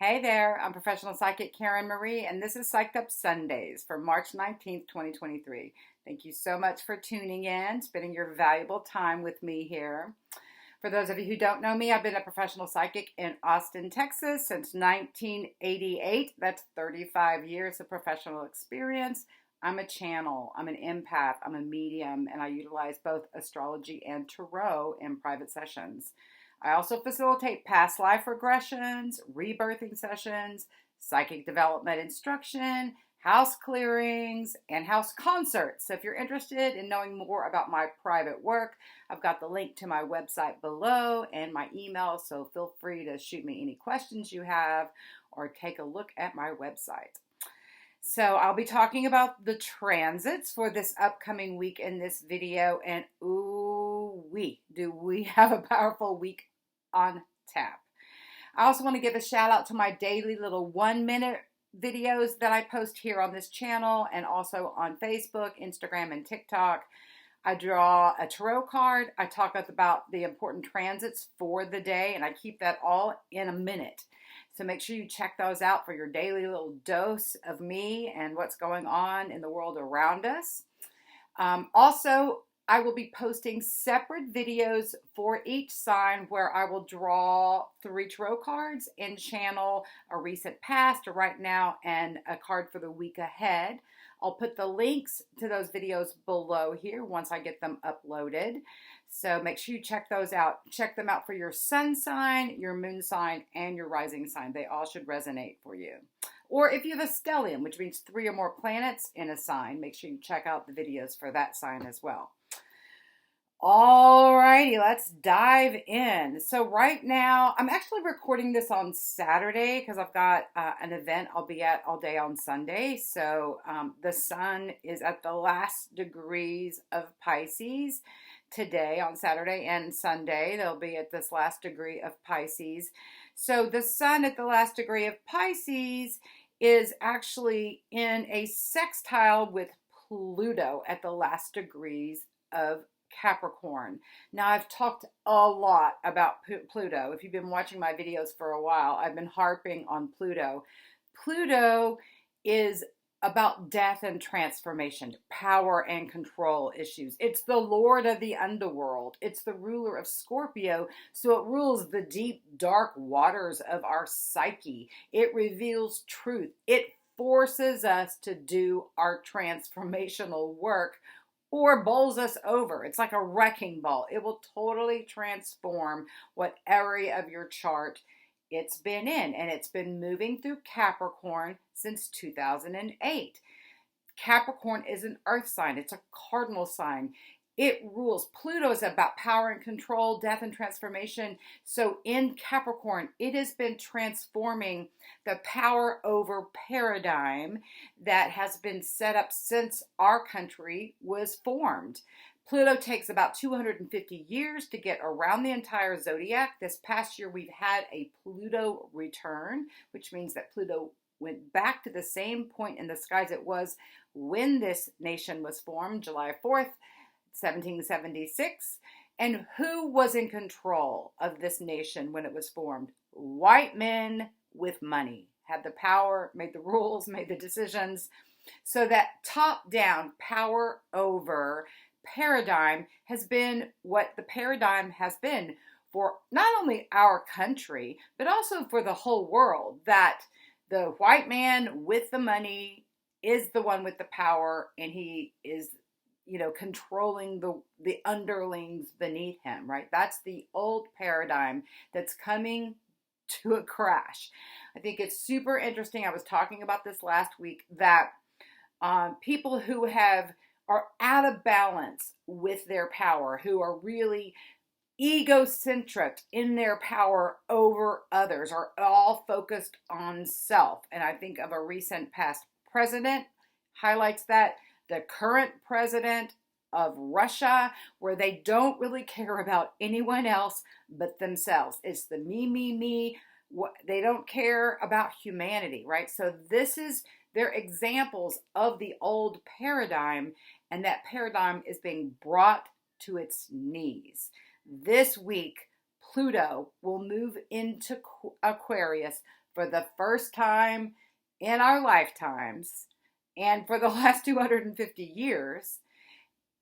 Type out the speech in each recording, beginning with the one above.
Hey there, I'm professional psychic Karen Marie, and this is Psyched Up Sundays for March 19th, 2023. Thank you so much for tuning in, spending your valuable time with me here. For those of you who don't know me, I've been a professional psychic in Austin, Texas since 1988. That's 35 years of professional experience. I'm a channel, I'm an empath, I'm a medium, and I utilize both astrology and tarot in private sessions. I also facilitate past life regressions, rebirthing sessions, psychic development instruction, house clearings, and house concerts. So if you're interested in knowing more about my private work, I've got the link to my website below and my email, so feel free to shoot me any questions you have or take a look at my website. So I'll be talking about the transits for this upcoming week in this video, and do we have a powerful week on tap. I also want to give a shout out to my daily little 1-minute videos that I post here on this channel and also on Facebook, Instagram, and TikTok. I draw a tarot card. I talk about the important transits for the day, and I keep that all in a minute. So make sure you check those out for your daily little dose of me and what's going on in the world around us. Also, I will be posting separate videos for each sign where I will draw 3 tarot cards and channel a recent past, a right now, and a card for the week ahead. I'll put the links to those videos below here once I get them uploaded. So make sure you check those out. Check them out for your sun sign, your moon sign, and your rising sign. They all should resonate for you. Or if you have a stellium, which means 3 or more planets in a sign, make sure you check out the videos for that sign as well. Alrighty, let's dive in. So right now, I'm actually recording this on Saturday because I've got an event I'll be at all day on Sunday. So the sun is at the last degrees of Pisces today on Saturday and Sunday. They'll be at this last degree of Pisces. So the sun at the last degree of Pisces is actually in a sextile with Pluto at the last degrees of Capricorn. Now, I've talked a lot about Pluto. If you've been watching my videos for a while, I've been harping on Pluto. Pluto is about death and transformation, power and control issues. It's the lord of the underworld. It's the ruler of Scorpio, so it rules the deep, dark waters of our psyche. It reveals truth. It forces us to do our transformational work or bowls us over. It's like a wrecking ball. It will totally transform what area of your chart it's been in. And it's been moving through Capricorn since 2008. Capricorn is an earth sign. It's a cardinal sign. It rules. Pluto is about power and control, death and transformation. So in Capricorn, it has been transforming the power over paradigm that has been set up since our country was formed. Pluto takes about 250 years to get around the entire zodiac. This past year, we've had a Pluto return, which means that Pluto went back to the same point in the skies it was when this nation was formed, July 4th, 1776. And who was in control of this nation when it was formed? White men with money had the power, made the rules, made the decisions. So that top-down power over paradigm has been what the paradigm has been for not only our country, but also for the whole world, that the white man with the money is the one with the power, and he is controlling the underlings beneath him, right? That's the old paradigm that's coming to a crash. I think it's super interesting. I was talking about this last week, that people who are out of balance with their power, who are really egocentric in their power over others, are all focused on self. And I think of a recent past president highlights that. The current president of Russia, where they don't really care about anyone else but themselves. It's the me. They don't care about humanity, right? So they're examples of the old paradigm, and that paradigm is being brought to its knees. This week, Pluto will move into Aquarius for the first time in our lifetimes and for the last 250 years,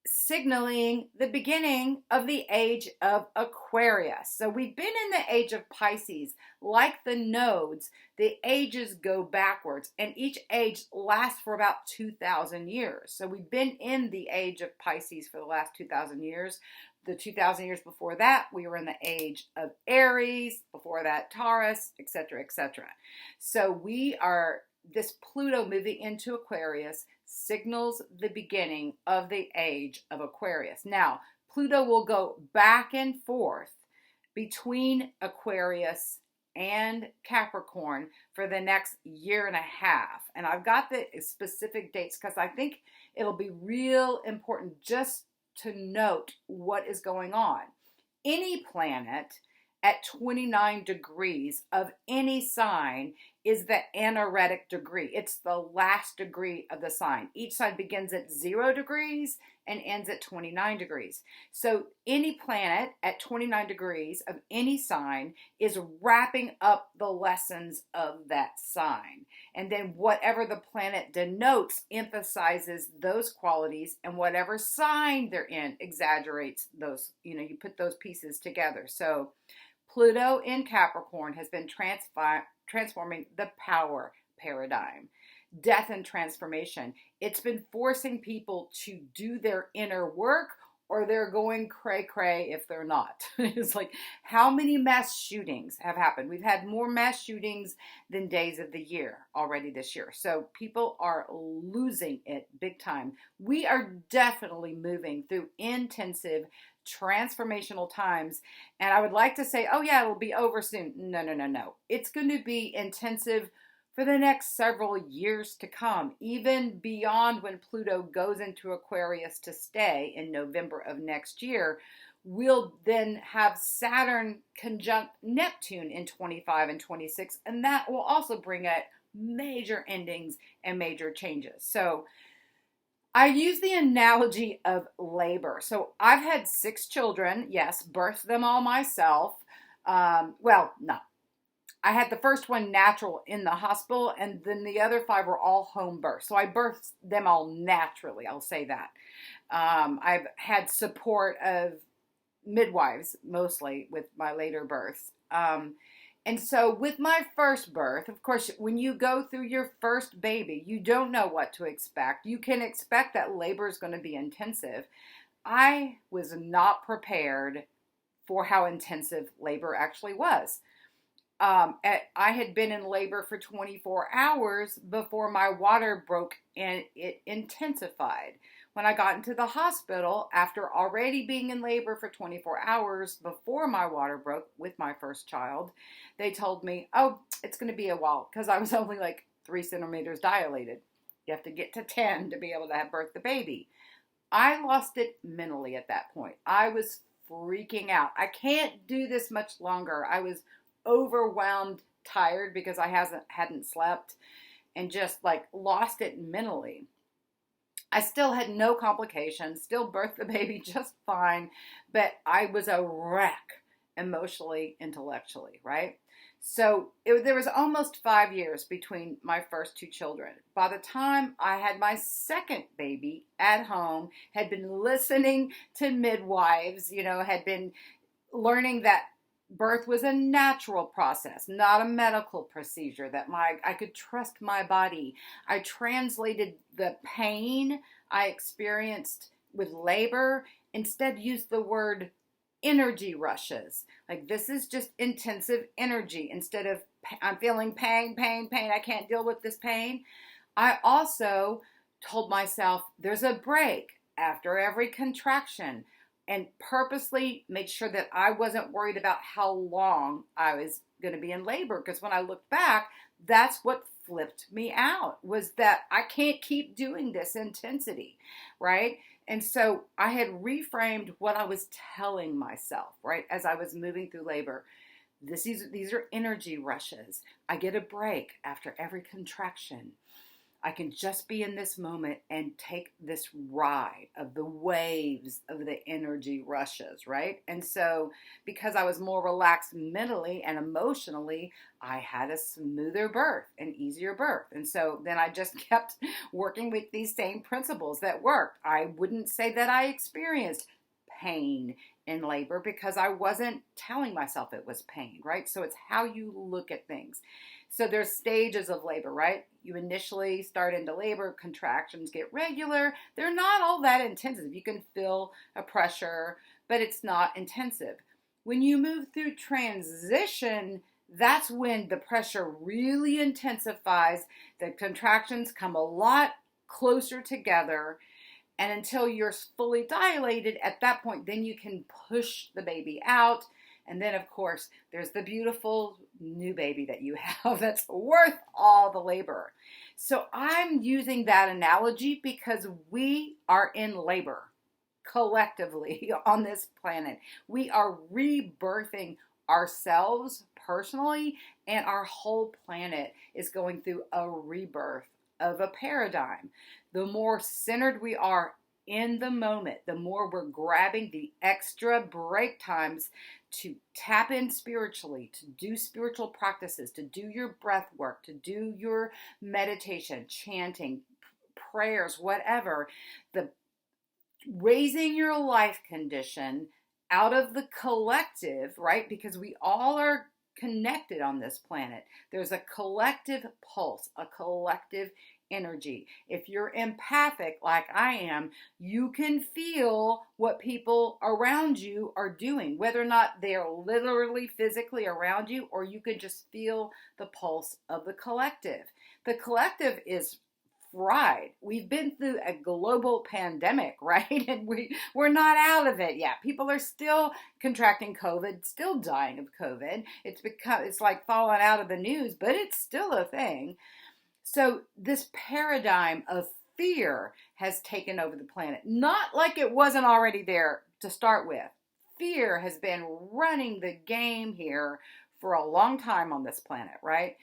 signaling the beginning of the age of Aquarius. So we've been in the age of Pisces. Like the nodes, the ages go backwards, and each age lasts for about 2,000 years. So we've been in the age of Pisces for the last 2,000 years. The 2,000 years before that, we were in the age of Aries, before that Taurus, etc., etc. So this Pluto moving into Aquarius signals the beginning of the age of Aquarius. Now, Pluto will go back and forth between Aquarius and Capricorn for the next year and a half. And I've got the specific dates because I think it'll be real important just to note what is going on. Any planet at 29 degrees of any sign is the anaretic degree. It's the last degree of the sign. Each sign begins at 0 degrees and ends at 29 degrees. So any planet at 29 degrees of any sign is wrapping up the lessons of that sign. And then whatever the planet denotes emphasizes those qualities, and whatever sign they're in exaggerates those. You put those pieces together. So Pluto in Capricorn has been transforming the power paradigm, death and transformation. It's been forcing people to do their inner work, or they're going cray-cray if they're not. It's like, how many mass shootings have happened? We've had more mass shootings than days of the year already this year. So people are losing it big time. We are definitely moving through intensive transformational times. And I would like to say, oh yeah, it'll be over soon. No. It's going to be intensive for the next several years to come, even beyond when Pluto goes into Aquarius to stay in November of next year. We'll then have Saturn conjunct Neptune in 25 and 26, and that will also bring out major endings and major changes. So I use the analogy of labor. So I've had 6 children, yes, birthed them all myself. No. I had the first one natural in the hospital, and then the other 5 were all home births. So I birthed them all naturally, I'll say that. I've had support of midwives, mostly, with my later births. And so with my first birth, of course, when you go through your first baby, you don't know what to expect. You can expect that labor is going to be intensive. I was not prepared for how intensive labor actually was. I had been in labor for 24 hours before my water broke, and it intensified. When I got into the hospital, after already being in labor for 24 hours before my water broke with my first child, they told me, oh, it's going to be a while, because I was only like 3 centimeters dilated. You have to get to 10 to be able to have birth the baby. I lost it mentally at that point. I was freaking out. I can't do this much longer. I was overwhelmed, tired because I hadn't slept, and just like lost it mentally. I still had no complications, still birthed the baby just fine, but I was a wreck emotionally, intellectually, right? So there was almost 5 years between my first 2 children. By the time I had my second baby at home, had been listening to midwives, had been learning that birth was a natural process, not a medical procedure, that I could trust my body. I translated the pain I experienced with labor, instead used the word energy rushes. Like, this is just intensive energy, instead of I'm feeling pain, I can't deal with this pain. I also told myself there's a break after every contraction, and purposely made sure that I wasn't worried about how long I was going to be in labor. Because when I look back, that's what flipped me out, was that I can't keep doing this intensity, right? And so I had reframed what I was telling myself, right, as I was moving through labor. These are energy rushes. I get a break after every contraction. I can just be in this moment and take this ride of the waves of the energy rushes, right? And so, because I was more relaxed mentally and emotionally, I had a smoother birth, an easier birth. And so then I just kept working with these same principles that worked. I wouldn't say that I experienced pain in labor because I wasn't telling myself it was pain, right? So it's how you look at things. So there's stages of labor, right? You initially start into labor, contractions get regular. They're not all that intensive. You can feel a pressure, but it's not intensive. When you move through transition, that's when the pressure really intensifies. The contractions come a lot closer together. And until you're fully dilated, at that point, then you can push the baby out. And then, of course, there's the beautiful new baby that you have that's worth all the labor. So I'm using that analogy because we are in labor collectively on this planet. We are rebirthing ourselves personally, and our whole planet is going through a rebirth of a paradigm. The more centered we are in the moment, the more we're grabbing the extra break times to tap in spiritually, to do spiritual practices, to do your breath work, to do your meditation, chanting, prayers, whatever. The raising your life condition out of the collective, right? Because we all are connected on this planet. There's a collective pulse, a collective energy. If you're empathic like I am, you can feel what people around you are doing, whether or not they're literally physically around you, or you can just feel the pulse of the collective. The collective is fried. We've been through a global pandemic, right? And we're not out of it yet. People are still contracting COVID, still dying of COVID. It's like falling out of the news, but it's still a thing. So this paradigm of fear has taken over the planet. Not like it wasn't already there to start with. Fear has been running the game here for a long time on this planet, right?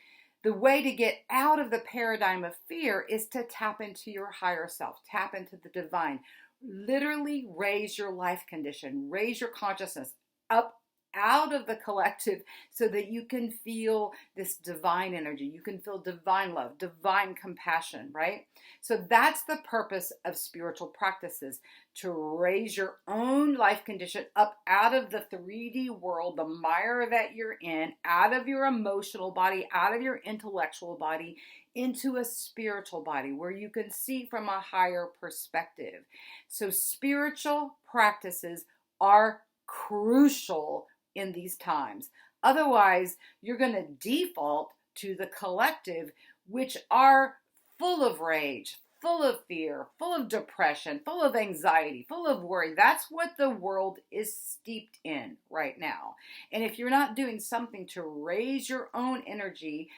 The way to get out of the paradigm of fear is to tap into your higher self, tap into the divine. Literally raise your life condition, raise your consciousness up out of the collective so that you can feel this divine energy. You can feel divine love, divine compassion, right? So that's the purpose of spiritual practices, to raise your own life condition up out of the 3D world, the mire that you're in, out of your emotional body, out of your intellectual body, into a spiritual body where you can see from a higher perspective. So spiritual practices are crucial in these times. Otherwise, you're going to default to the collective, which are full of rage, full of fear, full of depression, full of anxiety, full of worry. That's what the world is steeped in right now. And if you're not doing something to raise your own energy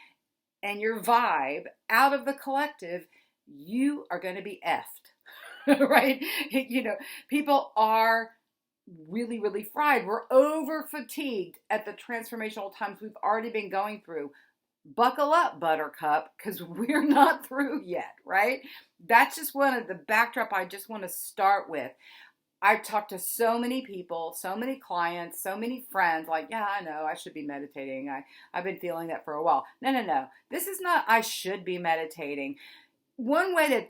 and your vibe out of the collective, you are going to be effed, right? People are really, really fried. We're over fatigued at the transformational times we've already been going through. Buckle up, Buttercup, because we're not through yet, right? That's just one of the backdrop I just want to start with. I've talked to so many people, so many clients, so many friends, like, yeah, I know I should be meditating. I've been feeling that for a while. No. This is not I should be meditating. One way to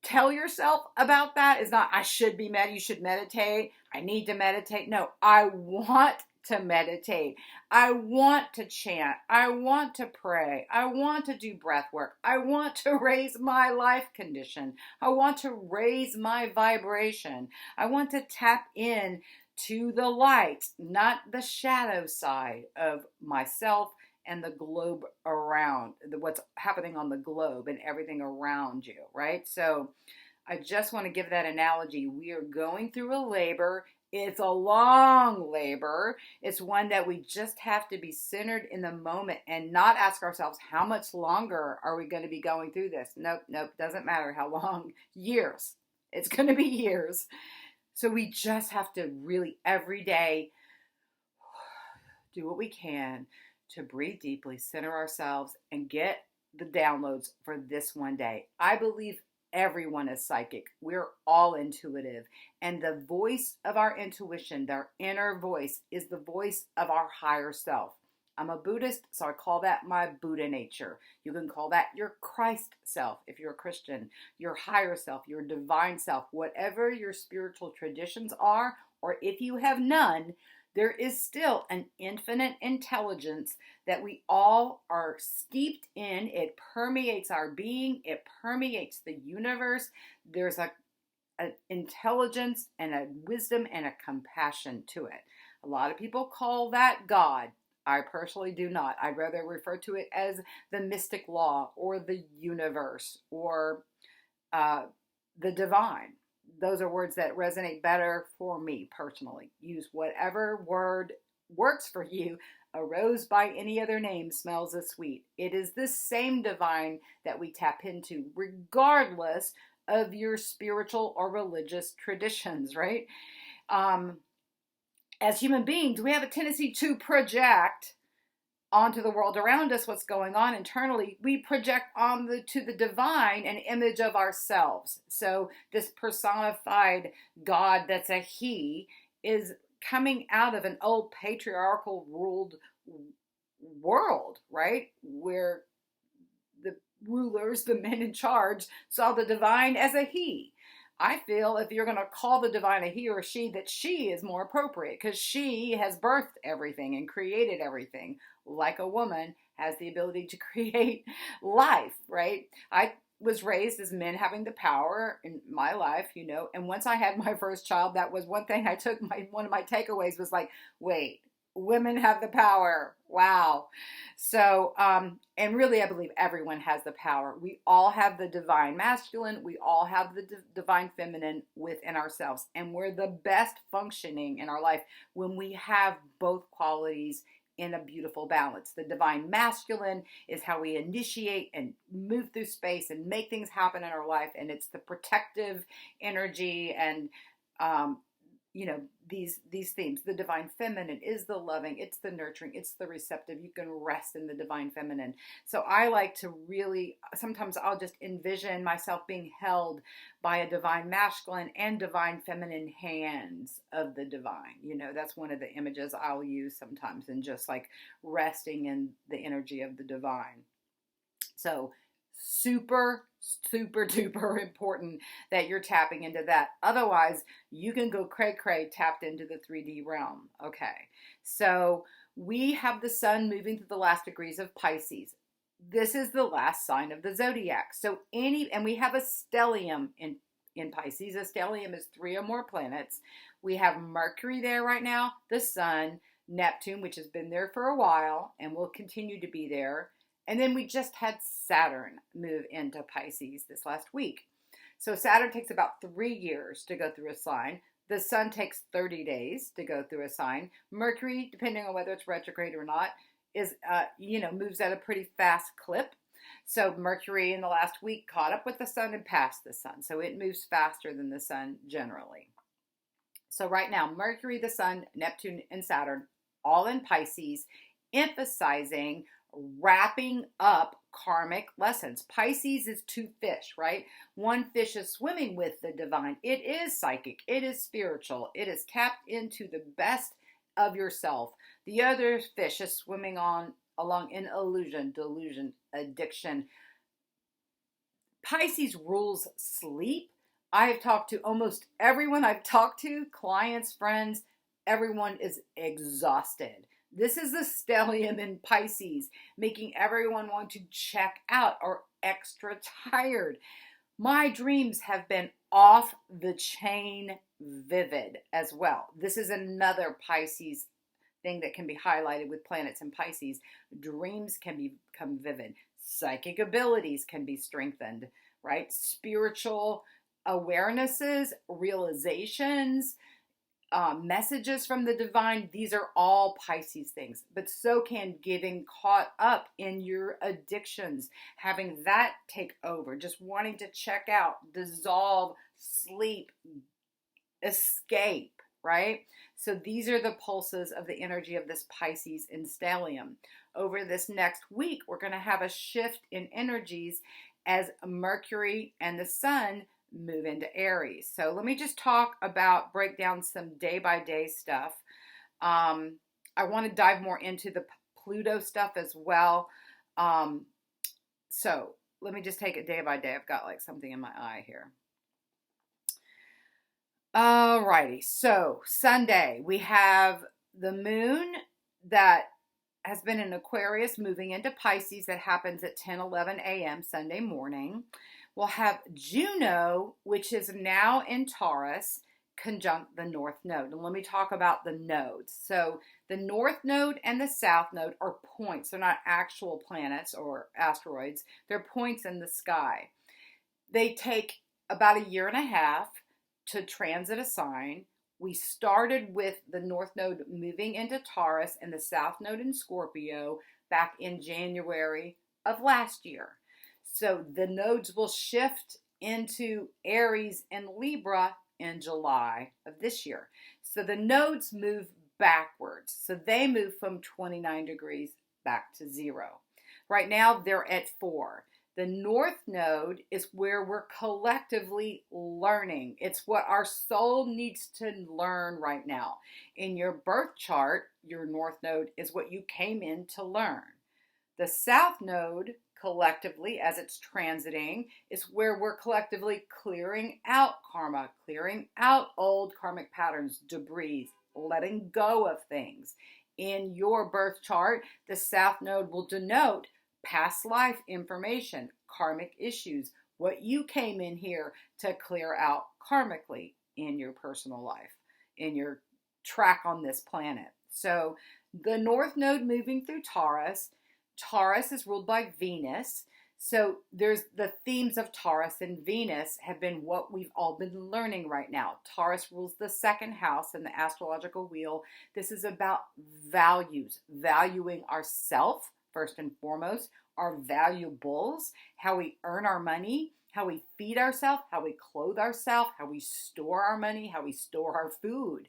tell yourself about that is not I should be you should meditate. I need to meditate. No, I want to meditate. I want to chant. I want to pray. I want to do breath work. I want to raise my life condition. I want to raise my vibration. I want to tap in to the light, not the shadow side of myself and the globe around, what's happening on the globe and everything around you, right? So I just want to give that analogy. We are going through a labor. It's a long labor. It's one that we just have to be centered in the moment and not ask ourselves, how much longer are we going to be going through this? Nope, doesn't matter how long. Years. It's going to be years. So we just have to really every day do what we can to breathe deeply, center ourselves, and get the downloads for this one day. I believe everyone is psychic. We're all intuitive. And the voice of our intuition, their inner voice, is the voice of our higher self. I'm a Buddhist, so I call that my Buddha nature. You can call that your Christ self if you're a Christian, your higher self, your divine self, whatever your spiritual traditions are, or if you have none, there is still an infinite intelligence that we all are steeped in. It permeates our being. It permeates the universe. There's an intelligence and a wisdom and a compassion to it. A lot of people call that God. I personally do not. I'd rather refer to it as the mystic law or the universe or the divine. Those are words that resonate better for me personally. Use whatever word works for you. A rose by any other name smells as sweet. It is this same divine that we tap into, regardless of your spiritual or religious traditions, right? As human beings, we have a tendency to project onto the world around us what's going on internally. We project to the divine an image of ourselves. So this personified God that's a he is coming out of an old patriarchal ruled world, right? Where the rulers, the men in charge, saw the divine as a he. I feel if you're going to call the divine a he or she, that she is more appropriate because she has birthed everything and created everything. Like a woman has the ability to create life, right? I was raised as men having the power in my life, you know, and once I had my first child, that was one thing I took, one of my takeaways was like, wait, women have the power. Wow. So, and really I believe everyone has the power. We all have the divine masculine. We all have the divine feminine within ourselves. And we're the best functioning in our life when we have both qualities in a beautiful balance. The divine masculine is how we initiate and move through space and make things happen in our life. And it's the protective energy and, you know, these themes. The divine feminine is the loving, it's the nurturing, it's the receptive. You can rest in the divine feminine. So I like to really, sometimes I'll just envision myself being held by a divine masculine and divine feminine hands of the divine. You know, that's one of the images I'll use sometimes, and just like resting in the energy of the divine. So super duper important that you're tapping into that. Otherwise, you can go cray tapped into the 3D realm. Okay, so we have the sun moving through the last degrees of Pisces. This is the last sign of the zodiac. So and we have a stellium in Pisces. A stellium is 3 or more planets. We have Mercury there right now, the sun, Neptune, which has been there for a while and will continue to be there. And then we just had Saturn move into Pisces this last week. So Saturn takes about 3 years to go through a sign. The sun takes 30 days to go through a sign. Mercury, depending on whether it's retrograde or not, is moves at a pretty fast clip. So Mercury in the last week caught up with the sun and passed the sun. So it moves faster than the sun generally. So right now, Mercury, the sun, Neptune, and Saturn, all in Pisces, emphasizing wrapping up karmic lessons. Pisces is 2 fish, right? One fish is swimming with the divine. It is psychic. It is spiritual. It is tapped into the best of yourself. The other fish is swimming along in illusion, delusion, addiction. Pisces rules sleep. I have talked to almost everyone I've talked to, clients, friends, everyone is exhausted. This is the stellium in Pisces, making everyone want to check out or extra tired. My dreams have been off the chain vivid as well. This is another Pisces thing that can be highlighted with planets in Pisces. Dreams can become vivid. Psychic abilities can be strengthened, right? Spiritual awarenesses, realizations, messages from the divine. These are all Pisces things, but so can getting caught up in your addictions, having that take over, just wanting to check out, dissolve, sleep, escape, right? So these are the pulses of the energy of this Pisces in stellium. over this next week, we're going to have a shift in energies as Mercury and the Sun move into Aries. So let me just break down some day-by-day stuff. I want to dive more into the Pluto stuff as well. So let me just take it day by day. I've got like something in my eye here. Alrighty, so Sunday, we have the moon that has been in Aquarius moving into Pisces. That happens at 10:11 a.m. Sunday morning. We'll have Juno, which is now in Taurus, conjunct the North Node. And let me talk about the nodes. So the North Node and the South Node are points. They're not actual planets or asteroids. They're points in the sky. They take about a year and a half to transit a sign. We started with the North Node moving into Taurus and the South Node in Scorpio back in January of last year. So the nodes will shift into Aries and Libra in July of this year. So the nodes move backwards. So they move from 29 degrees back to 0. Right now they're at 4. The North Node is where we're collectively learning. It's what our soul needs to learn right now. In your birth chart, your North Node is what you came in to learn. The South Node, collectively, as it's transiting, is where we're collectively clearing out karma, clearing out old karmic patterns, debris, letting go of things. In your birth chart, the South Node will denote past life information, karmic issues, what you came in here to clear out karmically in your personal life, in your track on this planet. So the North Node moving through Taurus. Taurus is ruled by Venus. So there's the themes of Taurus and Venus have been what we've all been learning right now. Taurus rules the second house in the astrological wheel. This is about values, valuing ourself first and foremost, our valuables, how we earn our money, how we feed ourselves, how we clothe ourselves, how we store our money, how we store our food.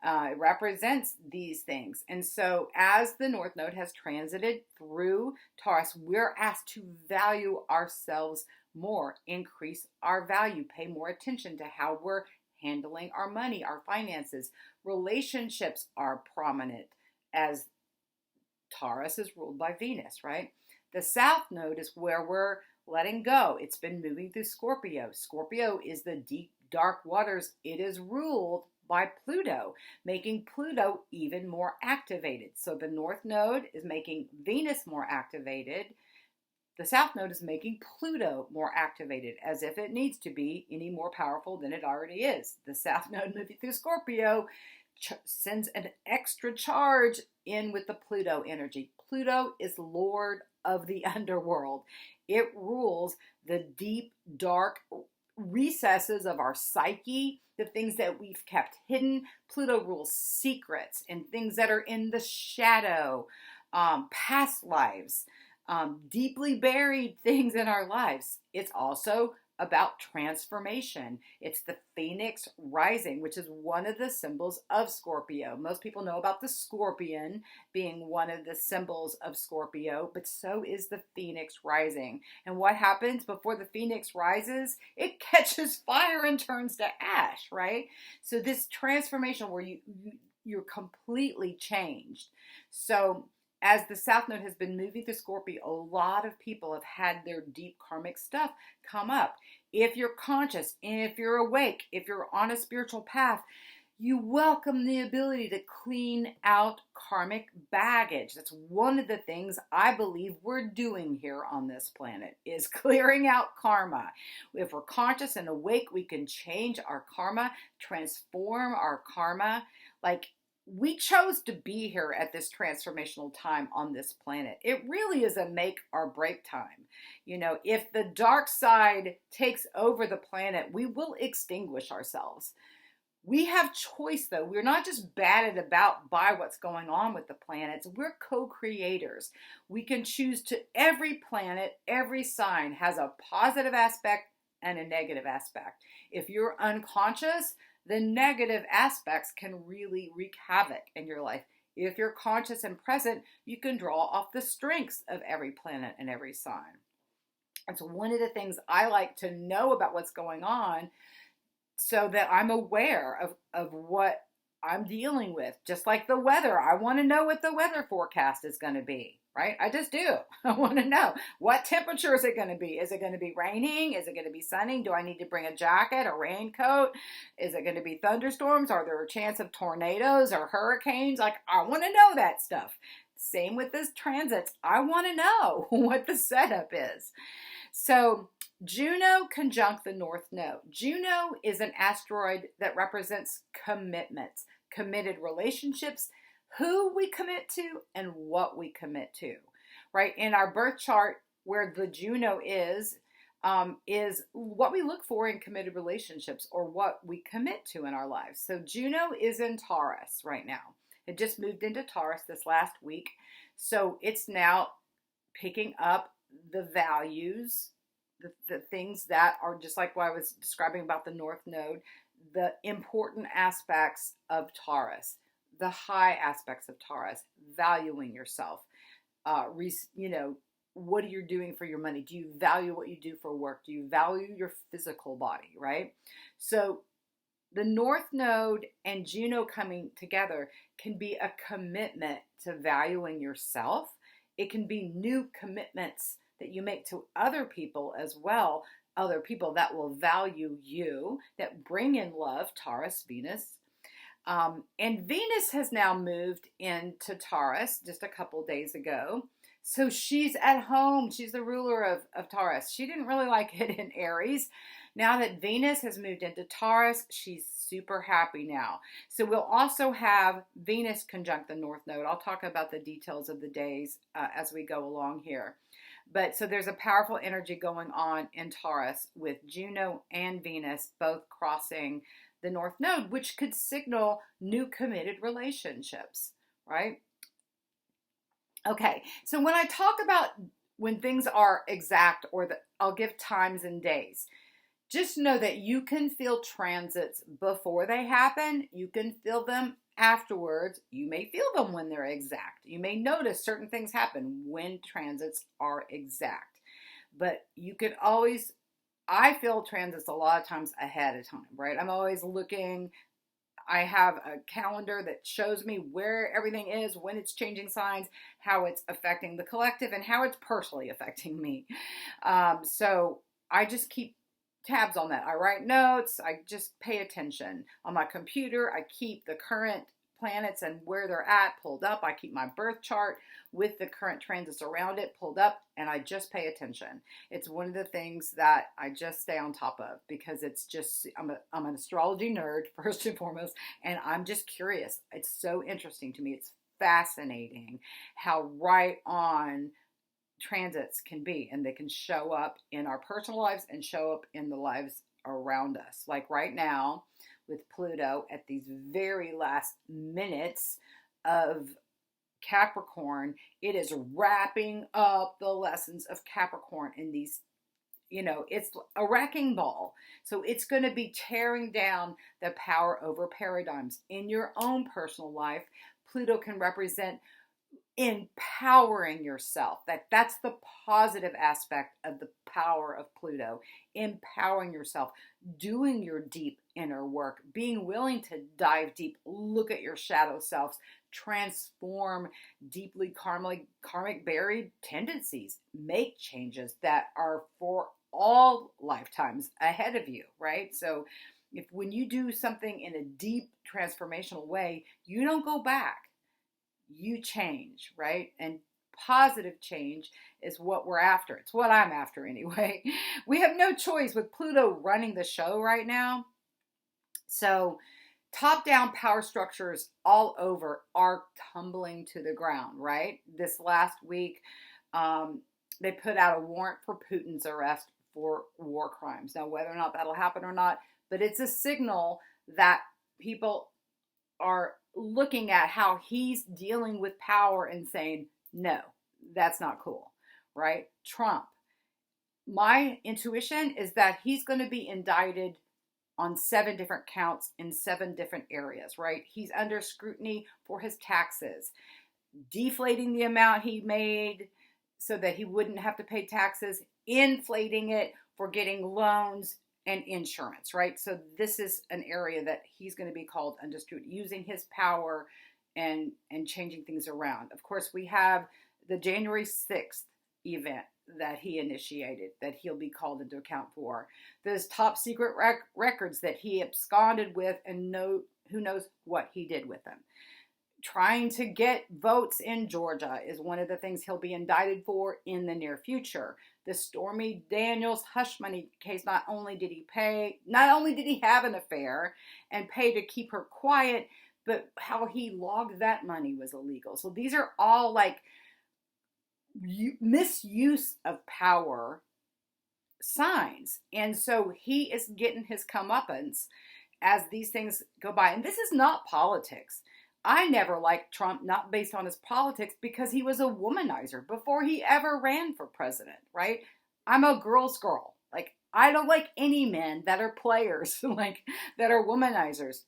It represents these things. And so as the North Node has transited through Taurus, we're asked to value ourselves more, increase our value, pay more attention to how we're handling our money, our finances. Relationships are prominent as Taurus is ruled by Venus, right? The South Node is where we're letting go. It's been moving through Scorpio. Scorpio is the deep, dark waters. It is ruled by Pluto, making Pluto even more activated. So the North Node is making Venus more activated. The South Node is making Pluto more activated, as if it needs to be any more powerful than it already is. The South Node moving through Scorpio sends an extra charge in with the Pluto energy. Pluto is Lord of the underworld. It rules the deep, dark recesses of our psyche, the things that we've kept hidden. Pluto rules secrets and things that are in the shadow, past lives, deeply buried things in our lives. It's also about transformation. It's the phoenix rising, which is one of the symbols of Scorpio. Most people know about the scorpion being one of the symbols of Scorpio, but so is the phoenix rising. And what happens before the phoenix rises? It catches fire and turns to ash, right? So this transformation where you're completely changed. So as the South Node has been moving through Scorpio, a lot of people have had their deep karmic stuff come up. If you're conscious, and if you're awake, if you're on a spiritual path, you welcome the ability to clean out karmic baggage. That's one of the things I believe we're doing here on this planet, is clearing out karma. If we're conscious and awake, we can change our karma, transform our karma. We chose to be here at this transformational time on this planet. It really is a make or break time. If the dark side takes over the planet, we will extinguish ourselves. We have choice, though. We're not just batted about by what's going on with the planets. We're co-creators. We can choose to, every planet, every sign has a positive aspect and a negative aspect. If you're unconscious, the negative aspects can really wreak havoc in your life. If you're conscious and present, you can draw off the strengths of every planet and every sign. And so one of the things I like to know about what's going on so that I'm aware of what I'm dealing with. Just like the weather, I want to know what the weather forecast is going to be, right? I just do. I want to know what temperature is it going to be? Is it going to be raining? Is it going to be sunny? Do I need to bring a jacket, a raincoat? Is it going to be thunderstorms? Are there a chance of tornadoes or hurricanes? Like, I want to know that stuff. Same with this transits. I want to know what the setup is. So Juno conjunct the North Node. Juno is an asteroid that represents commitments, committed relationships, who we commit to and what we commit to, right? In our birth chart, where the Juno is what we look for in committed relationships or what we commit to in our lives. So Juno is in Taurus right now. It just moved into Taurus this last week. So it's now picking up the values, the things that are just like what I was describing about the North Node, the important aspects of Taurus, the high aspects of Taurus, valuing yourself, what are you doing for your money? Do you value what you do for work? Do you value your physical body, right? So the North Node and Juno coming together can be a commitment to valuing yourself. It can be new commitments that you make to other people as well, other people that will value you, that bring in love, Taurus, Venus. And Venus has now moved into Taurus just a couple days ago. So she's at home. She's the ruler of Taurus. She didn't really like it in Aries. Now that Venus has moved into Taurus, she's super happy now. So we'll also have Venus conjunct the North Node. I'll talk about the details of the days as we go along here. But so there's a powerful energy going on in Taurus with Juno and Venus both crossing the North Node, which could signal new committed relationships, right? Okay, so when I talk about when things are exact, or I'll give times and days, just know that you can feel transits before they happen. You can feel them afterwards. You may feel them when they're exact. You may notice certain things happen when transits are exact. But you can always, I feel transits a lot of times ahead of time, right? I'm always looking. I have a calendar that shows me where everything is, when it's changing signs, how it's affecting the collective, and how it's personally affecting me. So I just keep tabs on that. I write notes. I just pay attention. On my computer, I keep the current planets and where they're at pulled up. I keep my birth chart with the current transits around it pulled up, and I just pay attention. It's one of the things that I just stay on top of, because it's just, I'm an astrology nerd first and foremost, and I'm just curious. It's so interesting to me. It's fascinating how right on transits can be, and they can show up in our personal lives and show up in the lives around us. Like right now with Pluto at these very last minutes of Capricorn, it is wrapping up the lessons of Capricorn in these, it's a wrecking ball. So it's going to be tearing down the power over paradigms in your own personal life. Pluto can represent empowering yourself. That's the positive aspect of the power of Pluto. Empowering yourself, doing your deep inner work, being willing to dive deep, look at your shadow selves, transform deeply karmic buried tendencies, make changes that are for all lifetimes ahead of you, right? So when you do something in a deep transformational way, you don't go back. You change, right? And positive change is what we're after. It's what I'm after anyway. We have no choice with Pluto running the show right now. So top-down power structures all over are tumbling to the ground, right? This last week, they put out a warrant for Putin's arrest for war crimes. Now, whether or not that'll happen or not, but it's a signal that people are looking at how he's dealing with power and saying, no, that's not cool, right? Trump. My intuition is that he's going to be indicted on 7 different counts in 7 different areas, right? He's under scrutiny for his taxes, deflating the amount he made so that he wouldn't have to pay taxes, inflating it for getting loans and insurance, right? So this is an area that he's going to be called under scrutiny, using his power and changing things around. Of course, we have the January 6th event that he initiated that he'll be called into account for. Those top secret records that he absconded with, and who knows what he did with them. Trying to get votes in Georgia is one of the things he'll be indicted for in the near future. The Stormy Daniels hush money case, not only did he have an affair and pay to keep her quiet, but how he logged that money was illegal. So these are all like misuse of power signs. And so he is getting his comeuppance as these things go by. And this is not politics. I never liked Trump, not based on his politics, because he was a womanizer before he ever ran for president, right? I'm a girl's girl. Like, I don't like any men that are players, like, that are womanizers.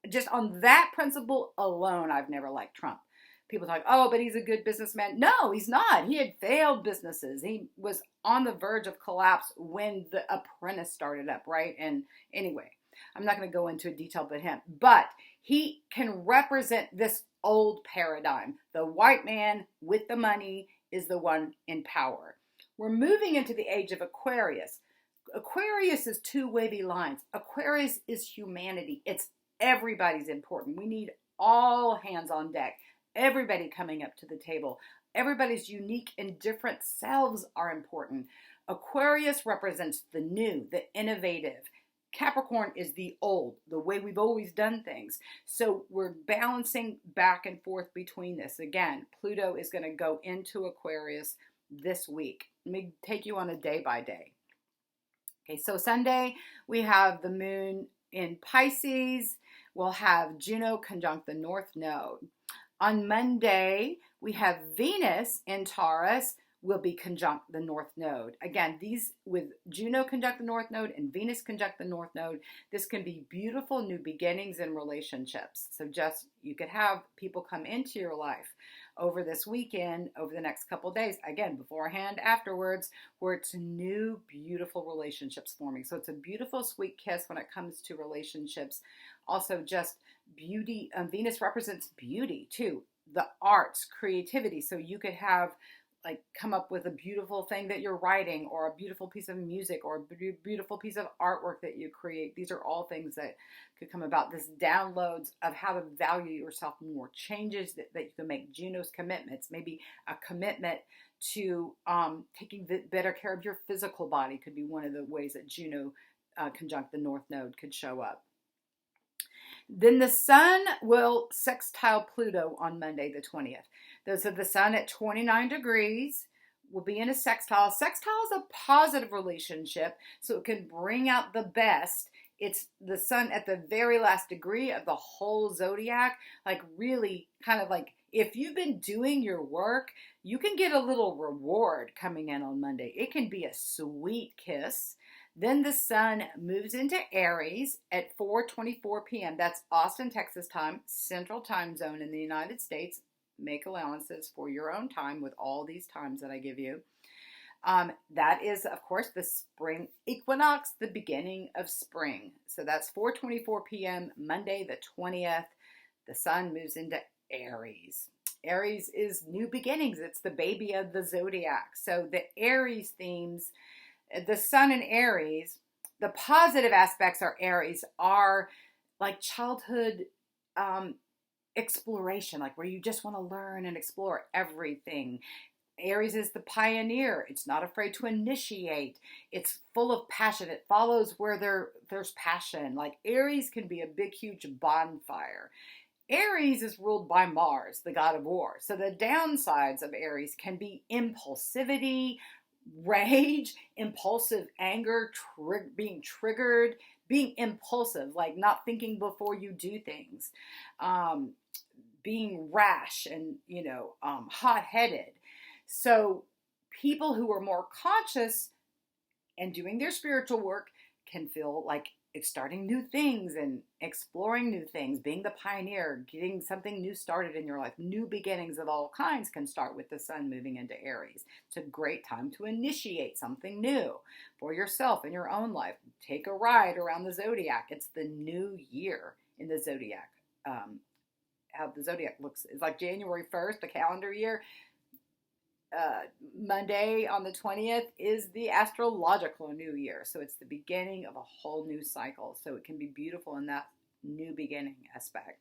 Just on that principle alone, I've never liked Trump. People talk, oh, but he's a good businessman. No, he's not. He had failed businesses. He was on the verge of collapse when The Apprentice started up, right? And anyway, I'm not going to go into detail about him, but he can represent this old paradigm. The white man with the money is the one in power. We're moving into the age of Aquarius. Aquarius is 2 wavy lines. Aquarius is humanity. It's everybody's important. We need all hands on deck. Everybody coming up to the table. Everybody's unique and different selves are important. Aquarius represents the new, the innovative. Capricorn is the old, the way we've always done things. So we're balancing back and forth between this. Again, Pluto is going to go into Aquarius this week. Let me take you on a day by day. Okay, so Sunday, we have the moon in Pisces. We'll have Juno conjunct the North Node. On Monday, we have Venus in Taurus will be conjunct the North Node. Again, these with Juno conjunct the North Node and Venus conjunct the North Node, this can be beautiful new beginnings in relationships. So just, you could have people come into your life over this weekend, over the next couple of days, again, beforehand, afterwards, where it's new, beautiful relationships forming. So it's a beautiful, sweet kiss when it comes to relationships. Also just beauty. Venus represents beauty too. The arts, creativity. So you could have come up with a beautiful thing that you're writing, or a beautiful piece of music, or a beautiful piece of artwork that you create. These are all things that could come about. This downloads of how to value yourself more, changes that you can make. Juno's commitments, maybe a commitment to taking better care of your physical body could be one of the ways that Juno conjunct the North Node could show up. Then the sun will sextile Pluto on Monday the 20th. So the sun at 29 degrees will be in a sextile. Sextile is a positive relationship, so it can bring out the best. It's the sun at the very last degree of the whole zodiac. Really kind of if you've been doing your work, you can get a little reward coming in on Monday. It can be a sweet kiss. Then the sun moves into Aries at 4:24 p.m. That's Austin, Texas time, Central Time Zone in the United States. Make allowances for your own time with all these times that I give you. That is, of course, the spring equinox, the beginning of spring. So that's 4:24 p.m. Monday the 20th. The sun moves into Aries. Aries is new beginnings. It's the baby of the zodiac. So the Aries themes, the sun in Aries, the positive aspects are Aries are like childhood exploration, where you just want to learn and explore everything. Aries is the pioneer. It's not afraid to initiate. It's full of passion. It follows where there's passion. Aries can be a big, huge bonfire. Aries is ruled by Mars, the god of war. So the downsides of Aries can be impulsivity, rage, impulsive anger, being triggered, being impulsive, not thinking before you do things, being rash and, hot-headed. So people who are more conscious and doing their spiritual work can feel starting new things and exploring new things, being the pioneer, getting something new started in your life. New beginnings of all kinds can start with the sun moving into Aries. It's a great time to initiate something new for yourself in your own life. Take a ride around the zodiac. It's the new year in the zodiac. How the zodiac looks is like January 1st, the calendar year. Monday on the 20th is the astrological new year. So it's the beginning of a whole new cycle. So it can be beautiful in that new beginning aspect.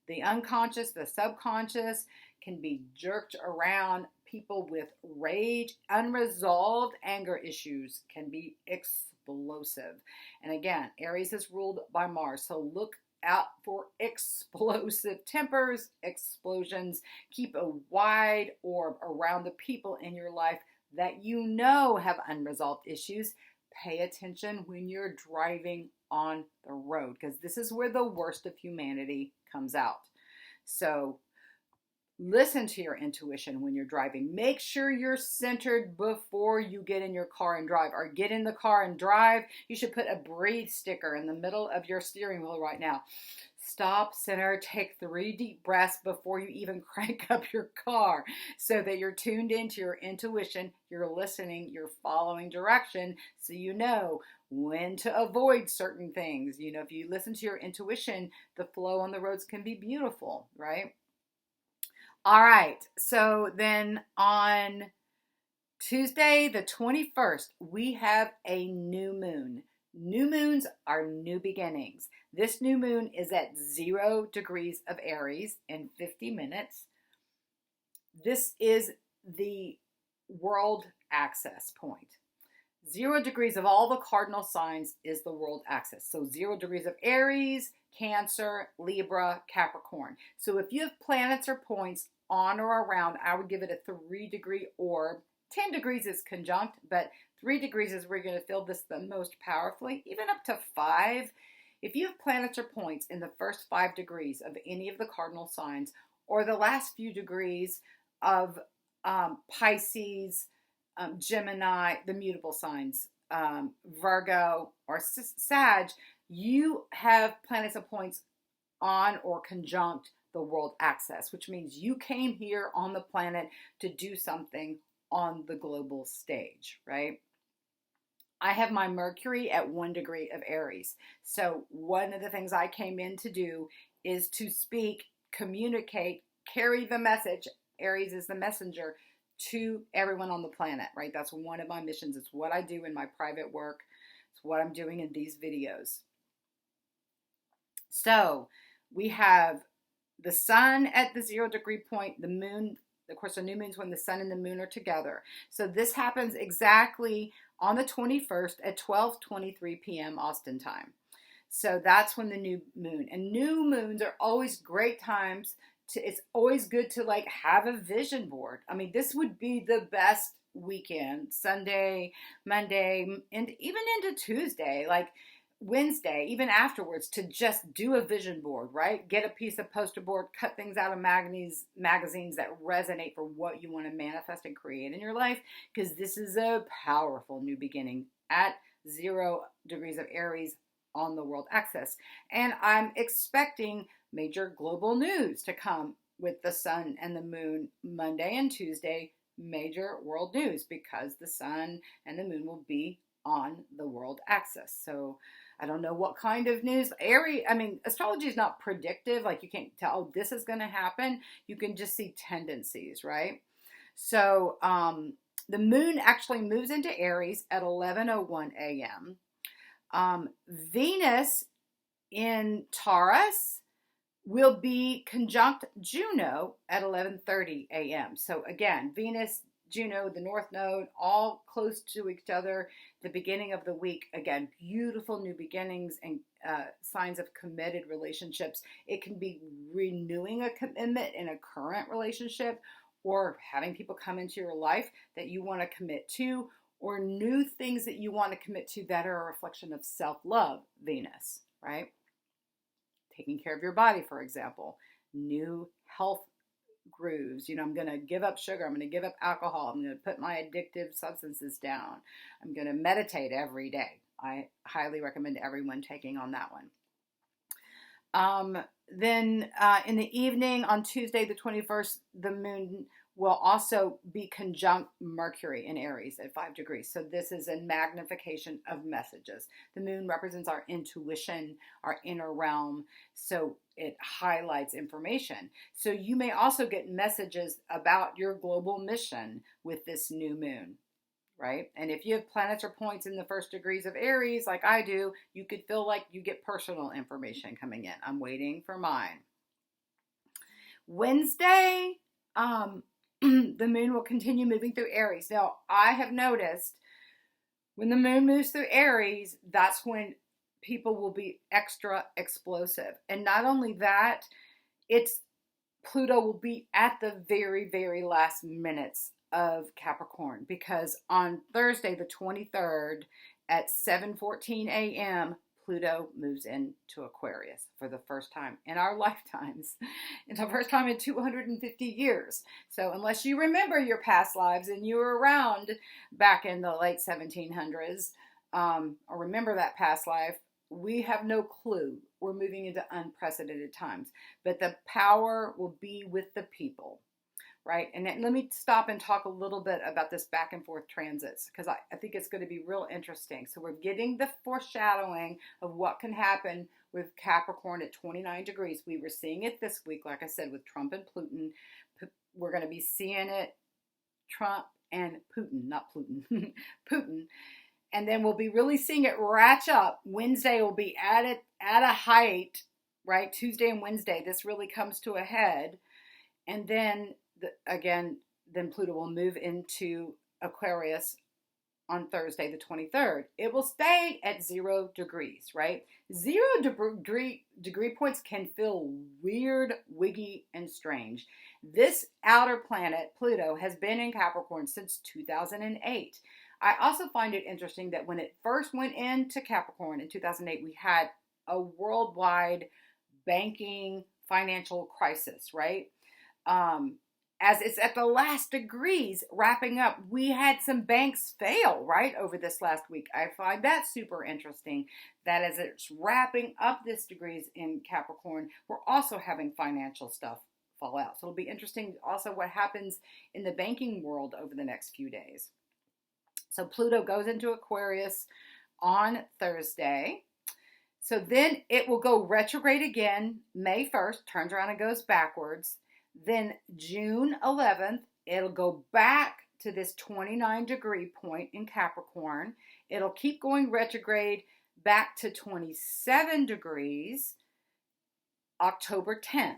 The unconscious, the subconscious can be jerked around. People with rage, unresolved anger issues can be explosive. And again, Aries is ruled by Mars. So look out for explosive tempers, explosions. Keep a wide orb around the people in your life that you know have unresolved issues. Pay attention when you're driving on the road, because this is where the worst of humanity comes out. So listen to your intuition when you're driving. Make sure you're centered before you get in your car and drive, or get in the car and drive. You should put a breathe sticker in the middle of your steering wheel right now. Stop, center, take 3 deep breaths before you even crank up your car, so that you're tuned into your intuition, you're listening, you're following direction, so you know when to avoid certain things. You know, if you listen to your intuition, the flow on the roads can be beautiful, right? All right, so then on Tuesday, the 21st, we have a new moon. New moons are new beginnings. This new moon is at 0 degrees of Aries in 50 minutes. This is the world axis point. 0 degrees of all the cardinal signs is the world axis. So 0 degrees of Aries, Cancer, Libra, Capricorn. So if you have planets or points on or around, I would give it a 3-degree orb. 10 degrees is conjunct, but 3 degrees is where you're going to feel this the most powerfully, even up to 5. If you have planets or points in the first 5 degrees of any of the cardinal signs, or the last few degrees of Pisces, Gemini, the mutable signs, Virgo, or Sag, you have planets and points on or conjunct the world axis, which means you came here on the planet to do something on the global stage, right? I have my Mercury at 1 degree of Aries. So one of the things I came in to do is to speak, communicate, carry the message. Aries is the messenger to everyone on the planet, right? That's one of my missions. It's what I do in my private work. It's what I'm doing in these videos. So we have the sun at the 0 degree point, the moon. Of course, a new moon is when the sun and the moon are together. So this happens exactly on the 21st at 12:23 p.m. Austin time. So that's when the new moon. And new moons are always great times. It's always good to like have a vision board. I mean, this would be the best weekend, Sunday, Monday, and even into Tuesday, like Wednesday, even afterwards, to just do a vision board, right? Get a piece of poster board, cut things out of magazines that resonate for what you want to manifest and create in your life, because this is a powerful new beginning at 0 degrees of Aries on the world axis. And I'm expecting major global news to come with the sun and the moon Monday and Tuesday, major world news, because the sun and the moon will be on the world axis. So I don't know what kind of news. Astrology is not predictive. Like you can't tell, oh, this is going to happen. You can just see tendencies, right? So the moon actually moves into Aries at 11:01 a.m. Venus in Taurus will be conjunct Juno at 11:30 a.m. So again, Venus, Juno, the North Node, all close to each other. The beginning of the week, again, beautiful new beginnings and signs of committed relationships. It can be renewing a commitment in a current relationship, or having people come into your life that you want to commit to, or new things that you want to commit to that are a reflection of self-love, Venus, right? Taking care of your body, for example, new health grooves. I'm going to give up sugar. I'm going to give up alcohol. I'm going to put my addictive substances down. I'm going to meditate every day. I highly recommend everyone taking on that one. Then in the evening on Tuesday, the 21st, the moon will also be conjunct Mercury in Aries at 5 degrees. So this is a magnification of messages. The moon represents our intuition, our inner realm. So it highlights information. So you may also get messages about your global mission with this new moon. Right? And if you have planets or points in the first degrees of Aries, like I do, you could feel like you get personal information coming in. I'm waiting for mine. Wednesday, the moon will continue moving through Aries. Now, I have noticed when the moon moves through Aries, that's when people will be extra explosive. And not only that, Pluto will be at the very, very last minutes of Capricorn, because on Thursday, the 23rd at 7:14 a.m., Pluto moves into Aquarius for the first time in our lifetimes. It's the first time in 250 years. So unless you remember your past lives and you were around back in the late 1700s, or remember that past life, we have no clue. We're moving into unprecedented times. But the power will be with the people. Right? And let me stop and talk a little bit about this back and forth transits, because I think it's going to be real interesting. So we're getting the foreshadowing of what can happen with Capricorn at 29 degrees. We were seeing it this week, like I said, with Trump and Putin. We're going to be seeing it, Trump and Putin, not Pluton, Putin. And then we'll be really seeing it ratchet up. Wednesday will be at a height, right? Tuesday and Wednesday, this really comes to a head. And then then Pluto will move into Aquarius on Thursday, the 23rd. It will stay at 0 degrees, right? 0 degree points can feel weird, wiggy, and strange. This outer planet, Pluto, has been in Capricorn since 2008. I also find it interesting that when it first went into Capricorn in 2008, we had a worldwide banking financial crisis, right? As it's at the last degrees wrapping up, we had some banks fail, right, over this last week. I find that super interesting, that as it's wrapping up this degrees in Capricorn, we're also having financial stuff fall out. So it'll be interesting also what happens in the banking world over the next few days. So Pluto goes into Aquarius on Thursday. So then it will go retrograde again May 1st, turns around and goes backwards. Then June 11th, it'll go back to this 29 degree point in Capricorn. It'll keep going retrograde back to 27 degrees. October 10th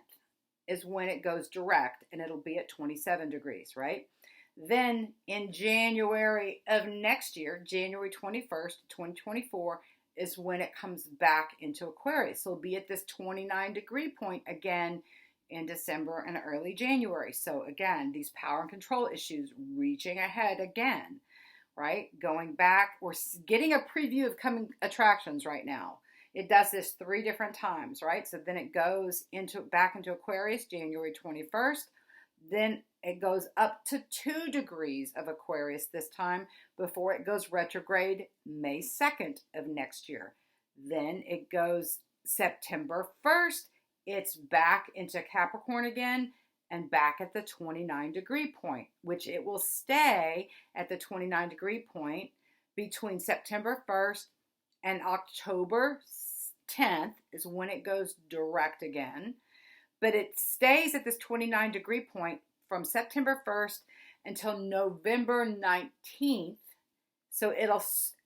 is when it goes direct, and it'll be at 27 degrees, right? Then in January of next year, January 21st, 2024, is when it comes back into Aquarius. So it'll be at this 29 degree point again in December and early January. So again, these power and control issues reaching ahead again, right? Going back, we're getting a preview of coming attractions right now. It does this 3 different times, right? So then it goes back into Aquarius January 21st. Then it goes up to 2 degrees of Aquarius this time before it goes retrograde May 2nd of next year. Then it goes September 1st. It's back into Capricorn again and back at the 29 degree point, which it will stay at the 29 degree point between September 1st and October 10th is when it goes direct again. But it stays at this 29 degree point from September 1st until November 19th. So it'll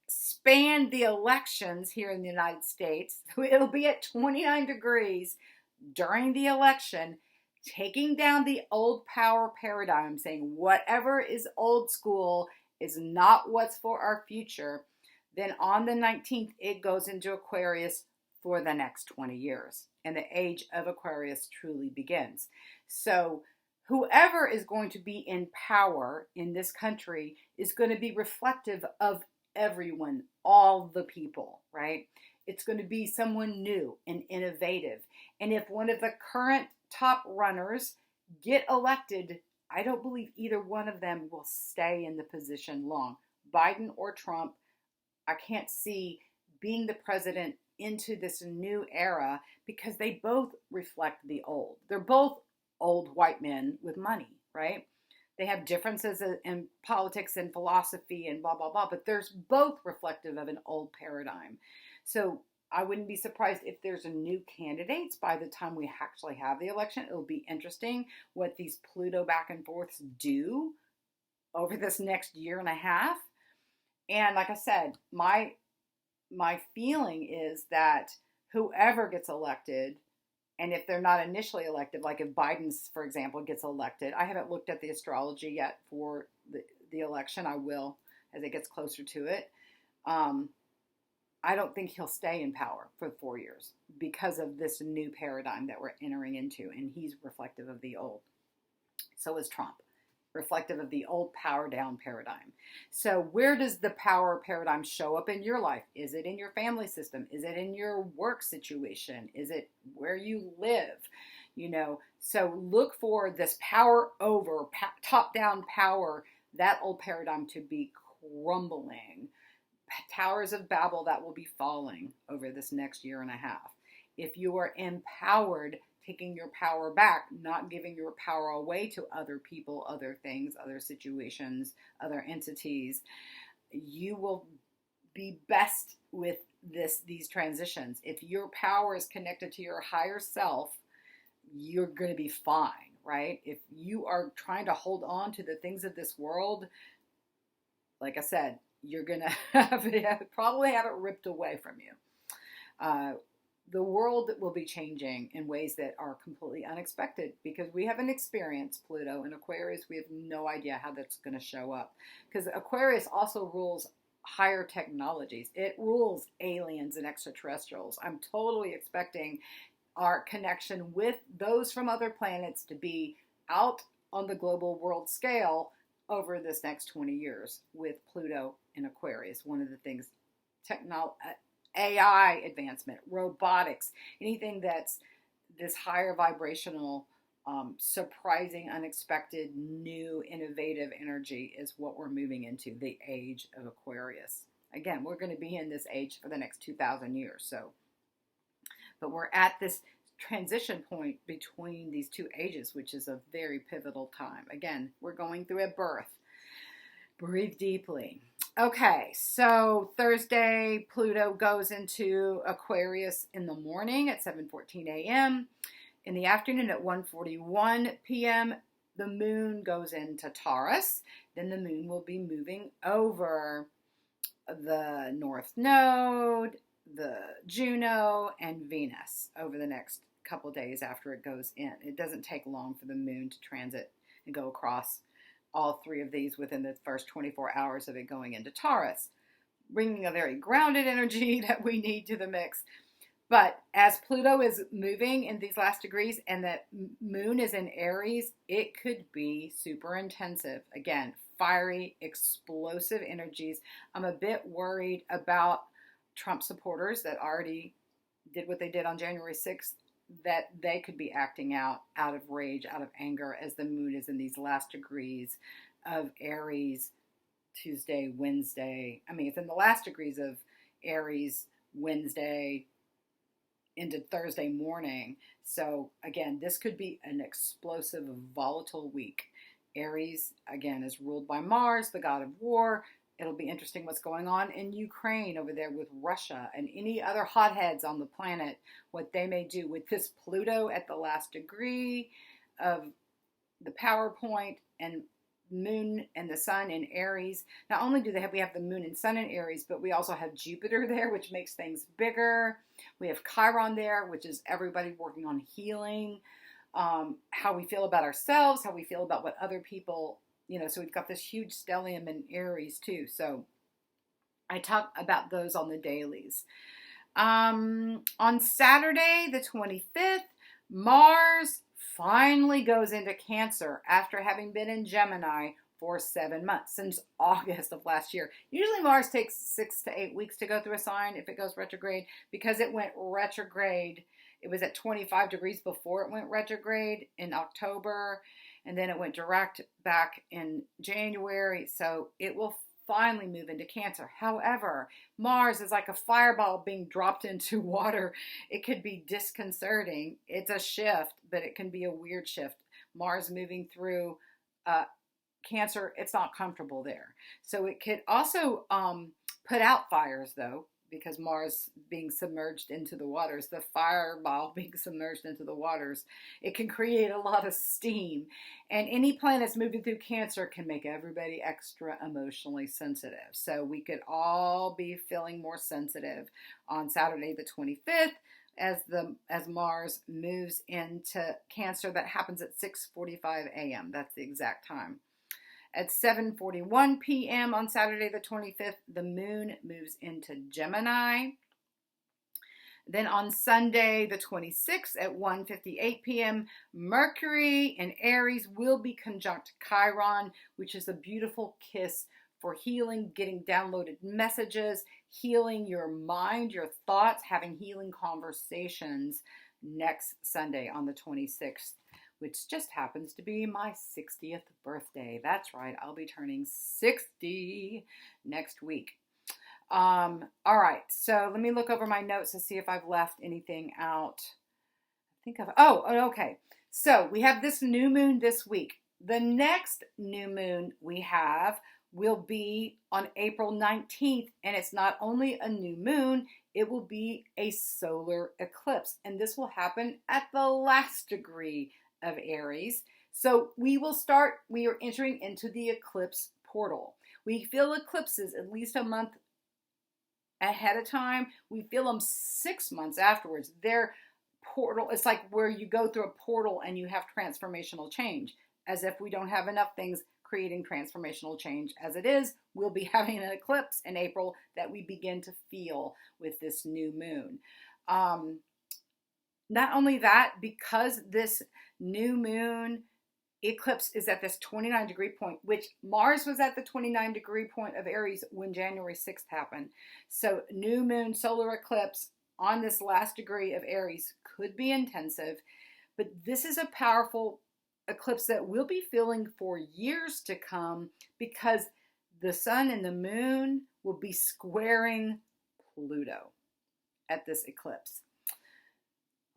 span the elections here in the United States. So it'll be at 29 degrees during the election, taking down the old power paradigm, saying whatever is old school is not what's for our future. Then on the 19th, it goes into Aquarius for the next 20 years. And the age of Aquarius truly begins. So whoever is going to be in power in this country is going to be reflective of everyone, all the people, right? It's going to be someone new and innovative. And if one of the current top runners get elected, I don't believe either one of them will stay in the position long. Biden or Trump, I can't see being the president into this new era because they both reflect the old. They're both old white men with money, right? They have differences in politics and philosophy and blah, blah, blah, but there's both reflective of an old paradigm. So I wouldn't be surprised if there's a new candidates by the time we actually have the election. It'll be interesting what these Pluto back and forths do over this next year and a half. And like I said, my feeling is that whoever gets elected, and if they're not initially elected, like if Biden's, for example, gets elected, I haven't looked at the astrology yet for the election. I will as it gets closer to it. I don't think he'll stay in power for 4 years because of this new paradigm that we're entering into, and he's reflective of the old. So is Trump, reflective of the old power down paradigm. So where does the power paradigm show up in your life? Is it in your family system? Is it in your work situation? Is it where you live? So look for this power over, top down power, that old paradigm to be crumbling. Towers of Babel that will be falling over this next year and a half. If you are empowered, taking your power back, not giving your power away to other people, other things, other situations, other entities, you will be best with these transitions. If your power is connected to your higher self, you're going to be fine, right? If you are trying to hold on to the things of this world, like I said, you're going to probably have it ripped away from you. The world will be changing in ways that are completely unexpected because we haven't experienced Pluto in Aquarius. We have no idea how that's going to show up because Aquarius also rules higher technologies. It rules aliens and extraterrestrials. I'm totally expecting our connection with those from other planets to be out on the global world scale over this next 20 years with Pluto in Aquarius. One of the things, AI advancement, robotics, anything that's this higher vibrational, surprising, unexpected, new, innovative energy is what we're moving into, the age of Aquarius. Again, we're going to be in this age for the next 2,000 years. But we're at this transition point between these two ages, which is a very pivotal time. Again, we're going through a birth. Breathe deeply. Okay, so Thursday, Pluto goes into Aquarius in the morning at 7:14 a.m. In the afternoon at 1:41 p.m., the moon goes into Taurus. Then the moon will be moving over the North Node, the Juno, and Venus over the next couple days after it goes in. It doesn't take long for the moon to transit and go across all three of these within the first 24 hours of it going into Taurus, bringing a very grounded energy that we need to the mix. But as Pluto is moving in these last degrees and the moon is in Aries, it could be super intensive. Again, fiery, explosive energies. I'm a bit worried about Trump supporters that already did what they did on January 6th, that they could be acting out of rage, out of anger, as the moon is in these last degrees of Aries Tuesday, Wednesday. I mean, it's in the last degrees of Aries Wednesday into Thursday morning. So again, this could be an explosive, volatile week. Aries, again, is ruled by Mars, the god of war. It'll be interesting what's going on in Ukraine over there with Russia and any other hotheads on the planet, what they may do with this Pluto at the last degree of the power point and moon and the sun in Aries. Not only do we have the moon and sun in Aries, but we also have Jupiter there, which makes things bigger. We have Chiron there, which is everybody working on healing, how we feel about ourselves, how we feel about what other people, so we've got this huge stellium in Aries too. So I talk about those on the dailies. On Saturday, the 25th, Mars finally goes into Cancer after having been in Gemini for 7 months, since August of last year. Usually Mars takes 6 to 8 weeks to go through a sign if it goes retrograde. Because it went retrograde It was at 25 degrees before it went retrograde in October, and then it went direct back in January. So it will finally move into Cancer. However, Mars is like a fireball being dropped into water. It could be disconcerting. It's a shift, but it can be a weird shift. Mars moving through Cancer, it's not comfortable there. So it could also put out fires, though, because Mars being submerged into the waters, the fireball being submerged into the waters, it can create a lot of steam. And any planets moving through Cancer can make everybody extra emotionally sensitive. So we could all be feeling more sensitive on Saturday the 25th as Mars moves into Cancer. That happens at 6:45 a.m. That's the exact time. At 7:41 p.m. on Saturday the 25th, the moon moves into Gemini. Then on Sunday the 26th at 1:58 p.m., Mercury in Aries will be conjunct Chiron, which is a beautiful kiss for healing, getting downloaded messages, healing your mind, your thoughts, having healing conversations next Sunday on the 26th. Which just happens to be my 60th birthday. That's right, I'll be turning 60 next week. All right, so let me look over my notes to see if I've left anything out. Okay. So we have this new moon this week. The next new moon we have will be on April 19th, and it's not only a new moon, it will be a solar eclipse, and this will happen at the last degree of Aries. So we are entering into the eclipse portal. We feel eclipses at least a month ahead of time. We feel them 6 months afterwards. They're portal. It's like where you go through a portal and you have transformational change, as if we don't have enough things creating transformational change as it is. We'll be having an eclipse in April that we begin to feel with this new moon. Not only that, because this new moon eclipse is at this 29 degree point, which Mars was at the 29 degree point of Aries when January 6th happened. So new moon solar eclipse on this last degree of Aries could be intensive, but this is a powerful eclipse that we'll be feeling for years to come, because the sun and the moon will be squaring Pluto at this eclipse.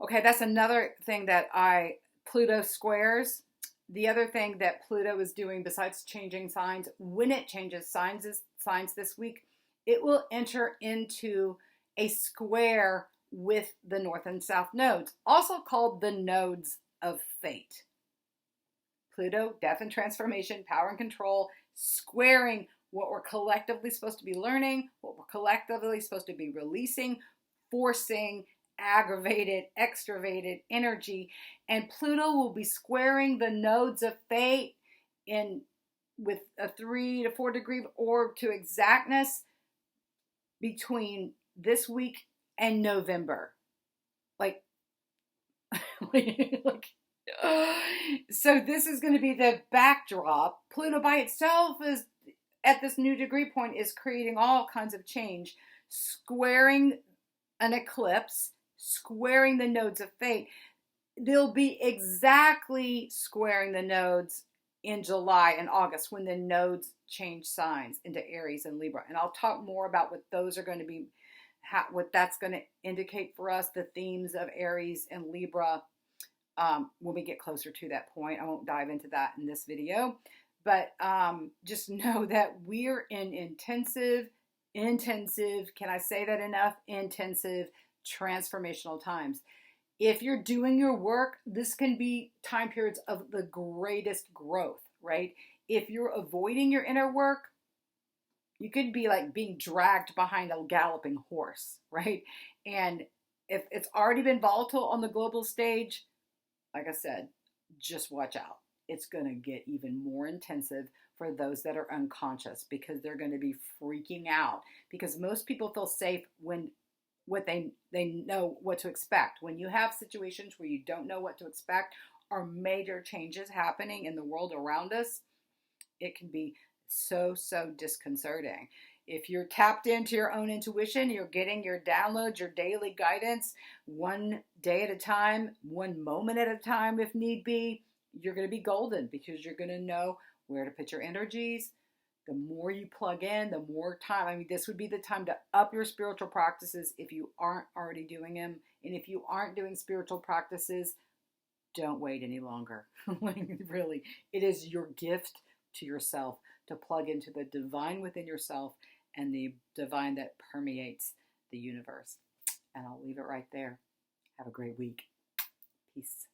Okay, that's another thing that Pluto squares. The other thing that Pluto is doing besides changing signs, when it changes signs this week, it will enter into a square with the North and South nodes, also called the nodes of fate. Pluto, death and transformation, power and control, squaring what we're collectively supposed to be learning, what we're collectively supposed to be releasing, forcing, aggravated, extravated energy. And Pluto will be squaring the nodes of fate with a 3 to 4 degree orb to exactness between this week and November. So this is going to be the backdrop. Pluto by itself is at this new degree point is creating all kinds of change, squaring an eclipse, squaring the nodes of fate. They'll be exactly squaring the nodes in July and August when the nodes change signs into Aries and Libra. And I'll talk more about what those are going to be, what that's going to indicate for us, the themes of Aries and Libra, when we get closer to that point. I won't dive into that in this video, but just know that we're in intensive, can I say that enough? Intensive transformational times. If you're doing your work, this can be time periods of the greatest growth, right? If you're avoiding your inner work, you could be like being dragged behind a galloping horse, right? And if it's already been volatile on the global stage, like I said, just watch out. It's going to get even more intensive for those that are unconscious, because they're going to be freaking out, because most people feel safe when they know what to expect. When you have situations where you don't know what to expect, or major changes happening in the world around us, it can be so disconcerting. If you're tapped into your own intuition, you're getting your downloads, your daily guidance, one day at a time, one moment at a time if need be, you're going to be golden, because you're going to know where to put your energies. The more you plug in, the more time. I mean, this would be the time to up your spiritual practices if you aren't already doing them. And if you aren't doing spiritual practices, don't wait any longer. Really, it is your gift to yourself to plug into the divine within yourself and the divine that permeates the universe. And I'll leave it right there. Have a great week. Peace.